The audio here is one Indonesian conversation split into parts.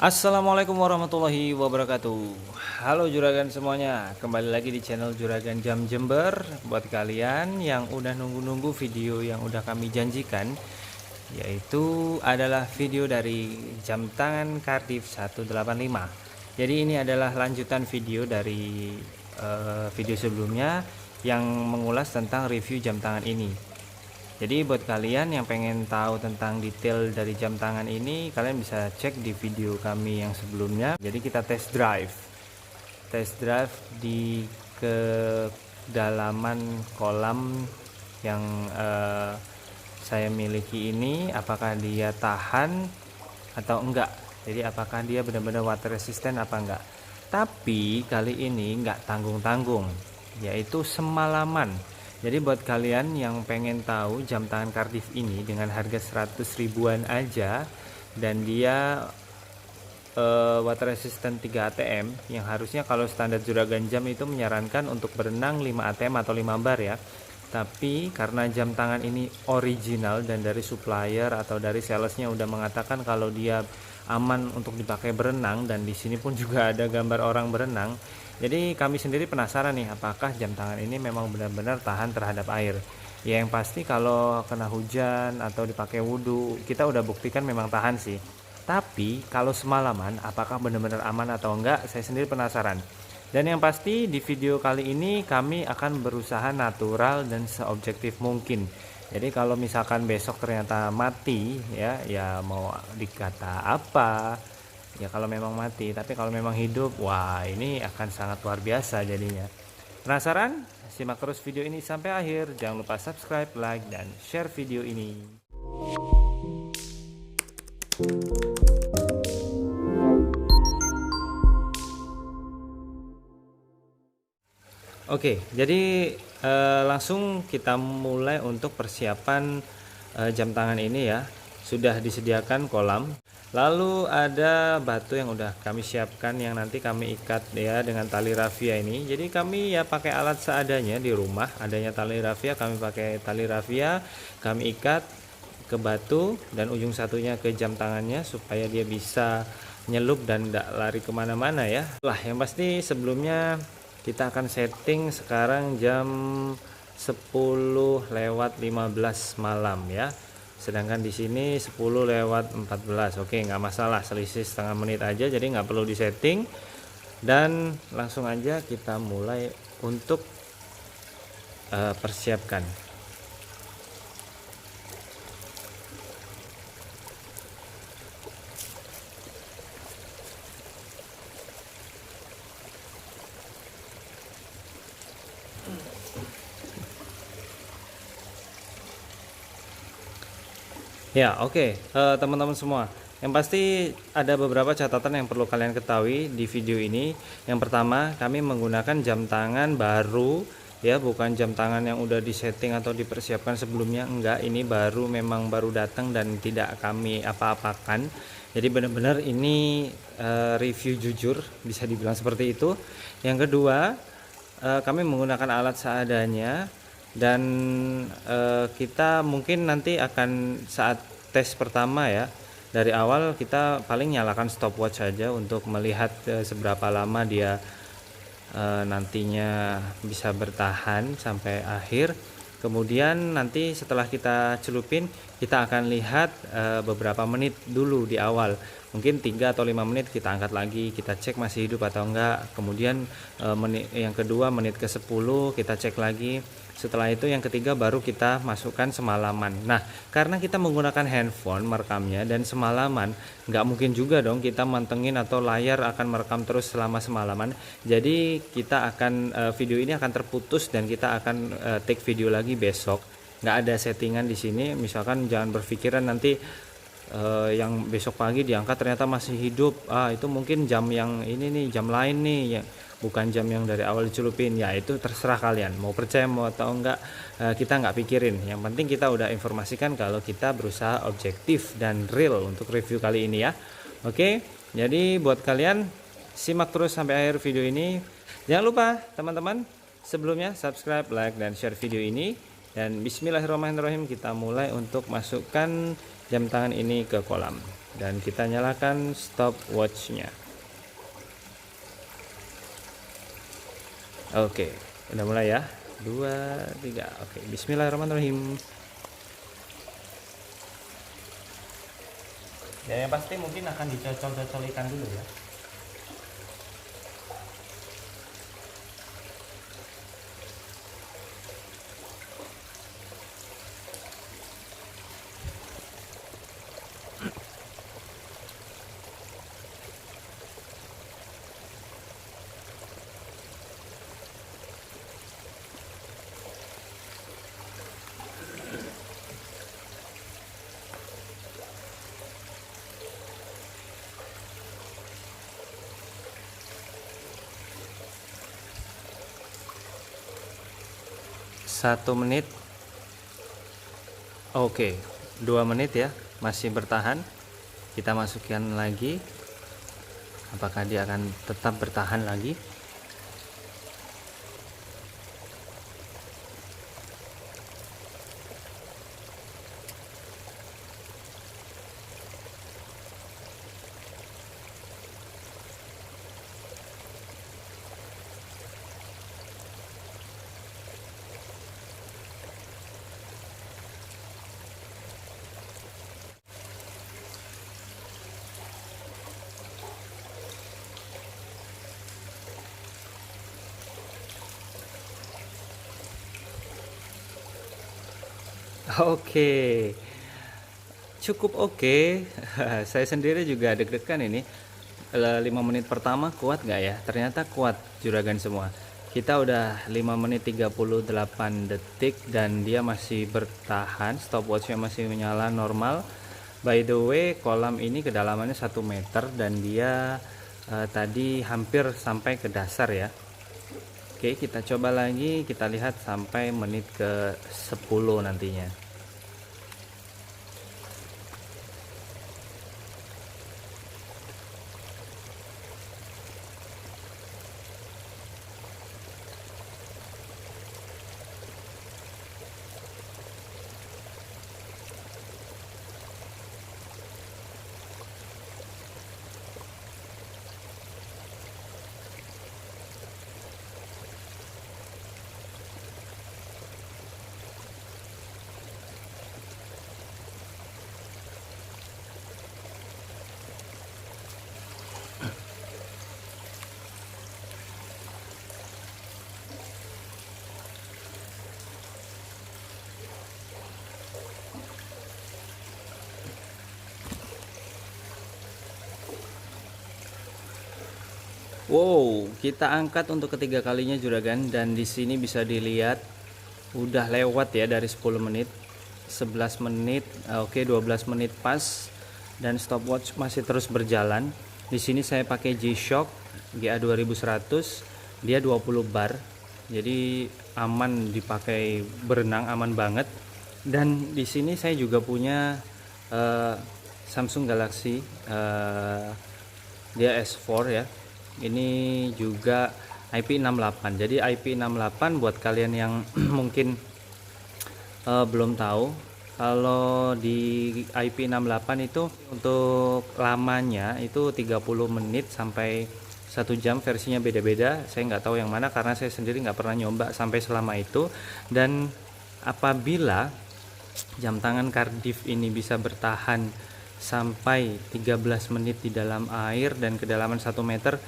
Assalamualaikum warahmatullahi wabarakatuh. Halo juragan semuanya, kembali lagi di channel Juragan Jam Jember. Buat kalian yang udah nunggu-nunggu video yang udah kami janjikan, yaitu adalah video dari jam tangan Cardiff 185. Jadi ini adalah lanjutan video dari video sebelumnya yang mengulas tentang review jam tangan ini. Jadi buat kalian yang pengen tahu tentang detail dari jam tangan ini, kalian bisa cek di video kami yang sebelumnya. Jadi kita test drive di kedalaman kolam yang saya miliki ini, apakah dia tahan atau enggak. Jadi apakah dia benar-benar water resistant apa enggak. Tapi kali ini enggak tanggung-tanggung, yaitu semalaman. Jadi buat kalian yang pengen tahu jam tangan Cardiff ini dengan harga 100 ribuan aja, dan dia water resistant 3 ATM, yang harusnya kalau standar juragan jam itu menyarankan untuk berenang 5 ATM atau 5 bar ya. Tapi karena jam tangan ini original dan dari supplier atau dari salesnya udah mengatakan kalau dia aman untuk dipakai berenang, dan di sini pun juga ada gambar orang berenang. Jadi kami sendiri penasaran nih, apakah jam tangan ini memang benar-benar tahan terhadap air. Ya yang pasti kalau kena hujan atau dipakai wudhu, kita udah buktikan memang tahan sih. Tapi kalau semalaman, apakah benar-benar aman atau enggak, saya sendiri penasaran. Dan yang pasti di video kali ini kami akan berusaha natural dan seobjektif mungkin. Jadi kalau misalkan besok ternyata mati, ya mau dikata apa? Ya kalau memang mati, tapi kalau memang hidup, wah ini akan sangat luar biasa jadinya. Penasaran? Simak terus video ini sampai akhir. Jangan lupa subscribe, like, dan share video ini. Oke, jadi langsung kita mulai untuk persiapan jam tangan ini ya. Sudah disediakan kolam. Lalu ada batu yang udah kami siapkan yang nanti kami ikat ya dengan tali rafia ini. Jadi kami ya pakai alat seadanya di rumah. Adanya tali rafia, kami pakai tali rafia, kami ikat ke batu dan ujung satunya ke jam tangannya supaya dia bisa nyelup dan tidak lari kemana-mana ya. Lah yang pasti sebelumnya kita akan setting sekarang jam 10:15 malam ya. Sedangkan di sini 10:14. Oke, nggak masalah, selisih setengah menit aja, jadi nggak perlu disetting. Dan langsung aja kita mulai untuk persiapkan. Ya, oke, teman-teman semua. Yang pasti ada beberapa catatan yang perlu kalian ketahui di video ini. Yang pertama, kami menggunakan jam tangan baru ya, bukan jam tangan yang udah disetting atau dipersiapkan sebelumnya. Enggak, ini baru, memang baru datang dan tidak kami apa-apakan. Jadi benar-benar ini review jujur, bisa dibilang seperti itu. Yang kedua, kami menggunakan alat seadanya. Dan kita mungkin nanti akan saat tes pertama ya, dari awal kita paling nyalakan stopwatch saja untuk melihat seberapa lama dia nantinya bisa bertahan sampai akhir. Kemudian nanti setelah kita celupin, kita akan lihat beberapa menit dulu di awal, mungkin 3 atau 5 menit kita angkat lagi, kita cek masih hidup atau enggak. Kemudian menit yang kedua, menit ke 10 kita cek lagi. Setelah itu yang ketiga baru kita masukkan semalaman. Nah, karena kita menggunakan handphone merekamnya dan semalaman, nggak mungkin juga dong kita mantengin atau layar akan merekam terus selama semalaman. Jadi kita akan video ini akan terputus dan kita akan take video lagi besok. Nggak ada settingan di sini. Misalkan jangan berpikiran nanti yang besok pagi diangkat ternyata masih hidup. Itu mungkin jam yang ini nih, jam lain nih ya, bukan jam yang dari awal dicelupin. Ya itu terserah kalian mau percaya mau atau enggak, kita nggak pikirin. Yang penting kita udah informasikan kalau kita berusaha objektif dan real untuk review kali ini ya. Oke, jadi buat kalian simak terus sampai akhir video ini. Jangan lupa teman-teman sebelumnya subscribe, like, dan share video ini. Dan bismillahirrahmanirrahim, kita mulai untuk masukkan jam tangan ini ke kolam. dan kita nyalakan stopwatchnya. Oke, udah mulai ya. 2, 3. Oke, bismillahirrahmanirrahim. Ya, yang pasti mungkin akan dicocol-cocol ikan dulu ya. Satu menit. Oke, 2 menit ya, masih bertahan. Kita masukkan lagi. Apakah dia akan tetap bertahan lagi? Oke, cukup oke. Saya sendiri juga deg-degan ini. 5 menit pertama kuat nggak ya? Ternyata kuat juragan semua. Kita udah 5 menit 38 detik dan dia masih bertahan. Stopwatchnya masih menyala normal. By the way, kolam ini kedalamannya 1 meter dan dia tadi hampir sampai ke dasar ya. Oke, kita coba lagi, kita lihat sampai menit ke 10 nantinya. Wow, kita angkat untuk ketiga kalinya juragan dan di sini bisa dilihat udah lewat ya dari 10 menit, 11 menit, oke 12 menit pas dan stopwatch masih terus berjalan. Di sini saya pakai G-Shock GA2100, dia 20 bar. Jadi aman dipakai berenang, aman banget. Dan di sini saya juga punya Samsung Galaxy, dia S4 ya. Ini juga IP68. Jadi IP68 buat kalian yang mungkin belum tahu, kalau di IP68 itu untuk lamanya itu 30 menit sampai 1 jam, versinya beda-beda. Saya nggak tahu yang mana karena saya sendiri nggak pernah nyoba sampai selama itu. Dan apabila jam tangan Cardiff ini bisa bertahan sampai 13 menit di dalam air dan kedalaman 1 meter,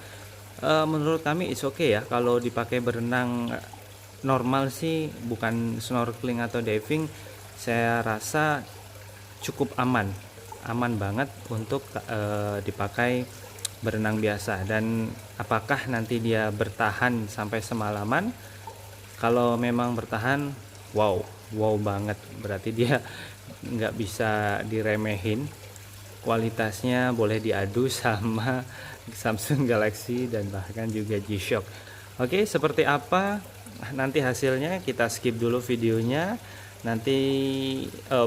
menurut kami it's okay ya. Kalau dipakai berenang normal sih, bukan snorkeling atau diving, saya rasa cukup aman banget untuk dipakai berenang biasa. Dan apakah nanti dia bertahan sampai semalaman? Kalau memang bertahan, wow banget, berarti dia nggak bisa diremehin. Kualitasnya boleh diadu sama Samsung Galaxy dan bahkan juga G-Shock. Oke, seperti apa nanti hasilnya, kita skip dulu videonya. Nanti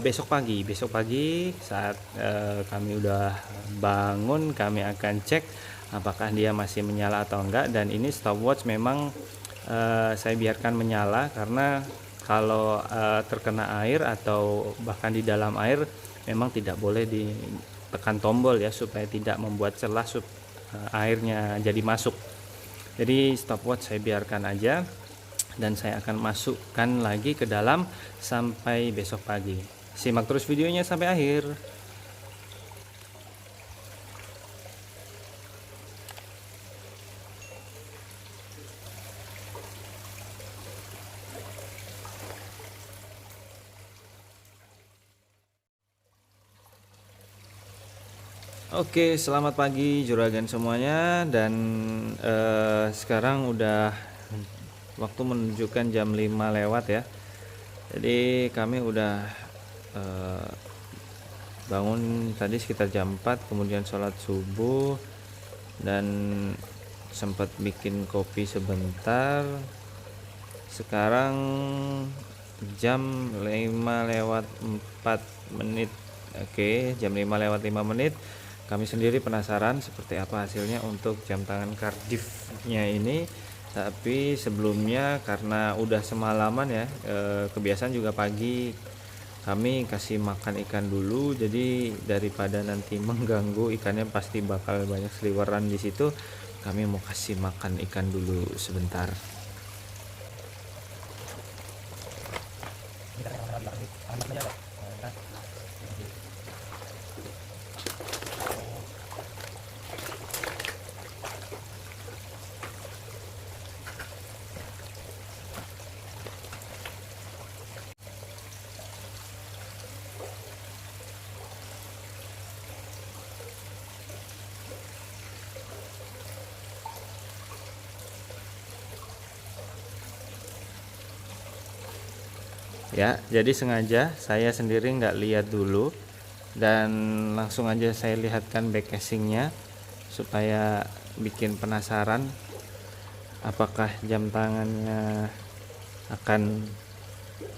besok pagi saat kami udah bangun, kami akan cek apakah dia masih menyala atau enggak. Dan ini stopwatch memang saya biarkan menyala karena kalau terkena air atau bahkan di dalam air memang tidak boleh tekan tombol ya, supaya tidak membuat celah airnya jadi masuk. Jadi stopwatch saya biarkan aja, dan saya akan masukkan lagi ke dalam sampai besok pagi. Simak terus videonya sampai akhir. Oke, selamat pagi juragan semuanya, dan sekarang udah waktu menunjukkan jam 5 lewat ya. Jadi kami udah bangun tadi sekitar jam 4, kemudian sholat subuh dan sempat bikin kopi sebentar. Sekarang jam 5 lewat 4 menit. Oke, jam 5 lewat 5 menit. Kami sendiri penasaran seperti apa hasilnya untuk jam tangan Cardiff-nya ini. Tapi sebelumnya karena udah semalaman ya, kebiasaan juga pagi kami kasih makan ikan dulu. Jadi daripada nanti mengganggu ikannya, pasti bakal banyak seliweran di situ. Kami mau kasih makan ikan dulu sebentar. Ya, jadi sengaja saya sendiri nggak lihat dulu dan langsung aja saya lihatkan back casingnya supaya bikin penasaran apakah jam tangannya akan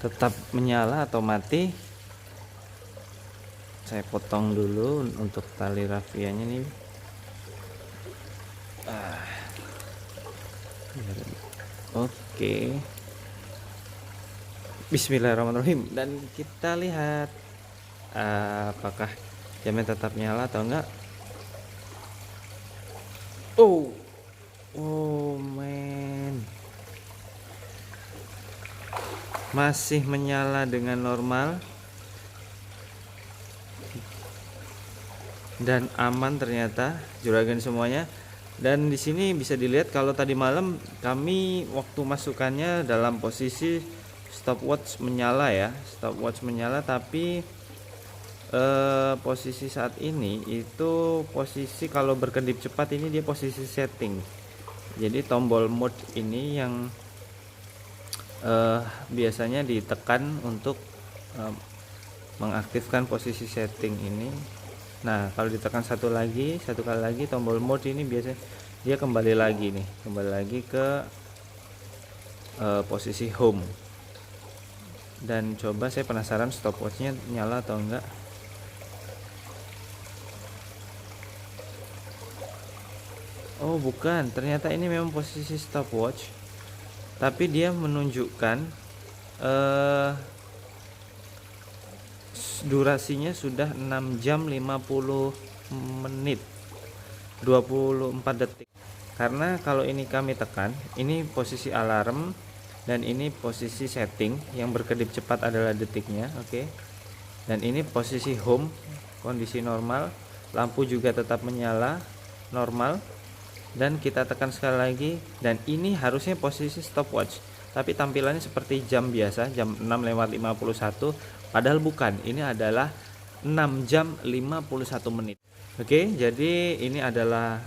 tetap menyala atau mati. Saya potong dulu untuk tali rafianya nih. Oke. Bismillahirrahmanirrahim, dan kita lihat apakah jamnya tetap nyala atau enggak. Oh man, masih menyala dengan normal dan aman ternyata juragan semuanya. Dan di sini bisa dilihat kalau tadi malam kami waktu masukannya dalam posisi stopwatch menyala ya, stopwatch menyala, tapi posisi saat ini itu posisi kalau berkedip cepat ini dia posisi setting. Jadi tombol mode ini yang biasanya ditekan untuk mengaktifkan posisi setting ini. Nah, kalau ditekan satu kali lagi tombol mode ini biasanya dia kembali lagi nih, kembali lagi ke posisi home. Dan coba saya penasaran stopwatchnya nyala atau enggak. Oh bukan, ternyata ini memang posisi stopwatch, tapi dia menunjukkan durasinya sudah 6 jam 50 menit 24 detik. Karena kalau ini kami tekan, ini posisi alarm dan ini posisi setting, yang berkedip cepat adalah detiknya. Oke. Dan ini posisi home, kondisi normal, lampu juga tetap menyala normal, dan kita tekan sekali lagi, dan ini harusnya posisi stopwatch, tapi tampilannya seperti jam biasa, jam 6 lewat 51, padahal bukan, ini adalah 6 jam 51 menit. Oke, jadi ini adalah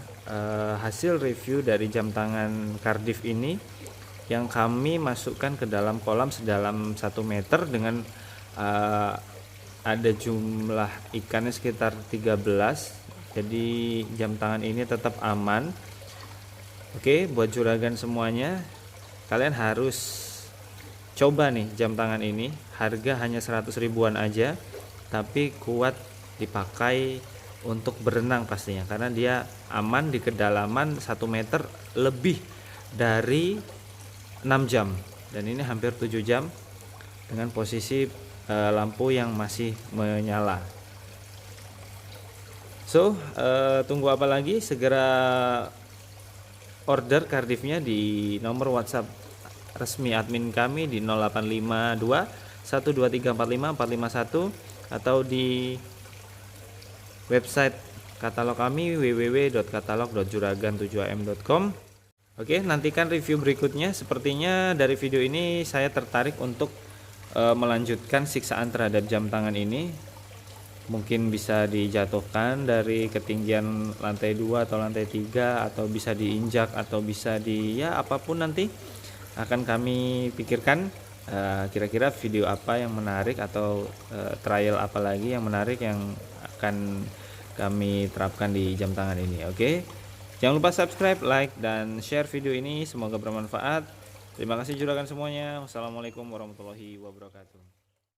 hasil review dari jam tangan Cardiff ini yang kami masukkan ke dalam kolam sedalam 1 meter dengan ada jumlah ikannya sekitar 13. Jadi jam tangan ini tetap aman. Oke, buat juragan semuanya, kalian harus coba nih jam tangan ini. Harga hanya 100 ribuan aja, tapi kuat dipakai untuk berenang pastinya, karena dia aman di kedalaman 1 meter lebih dari 6 jam, dan ini hampir 7 jam dengan posisi lampu yang masih menyala. So tunggu apa lagi, segera order kardifnya di nomor WhatsApp resmi admin kami di 0852 12345 451 atau di website katalog kami www.katalog.juragan7am.com. Oke, nantikan review berikutnya. Sepertinya dari video ini saya tertarik untuk melanjutkan siksaan terhadap jam tangan ini. Mungkin bisa dijatuhkan dari ketinggian lantai 2 atau lantai 3, atau bisa diinjak, atau bisa ya apapun, nanti akan kami pikirkan kira-kira video apa yang menarik atau trial apa lagi yang menarik yang akan kami terapkan di jam tangan ini. Oke, jangan lupa subscribe, like, dan share video ini, semoga bermanfaat. Terima kasih juragan semuanya. Wassalamualaikum warahmatullahi wabarakatuh.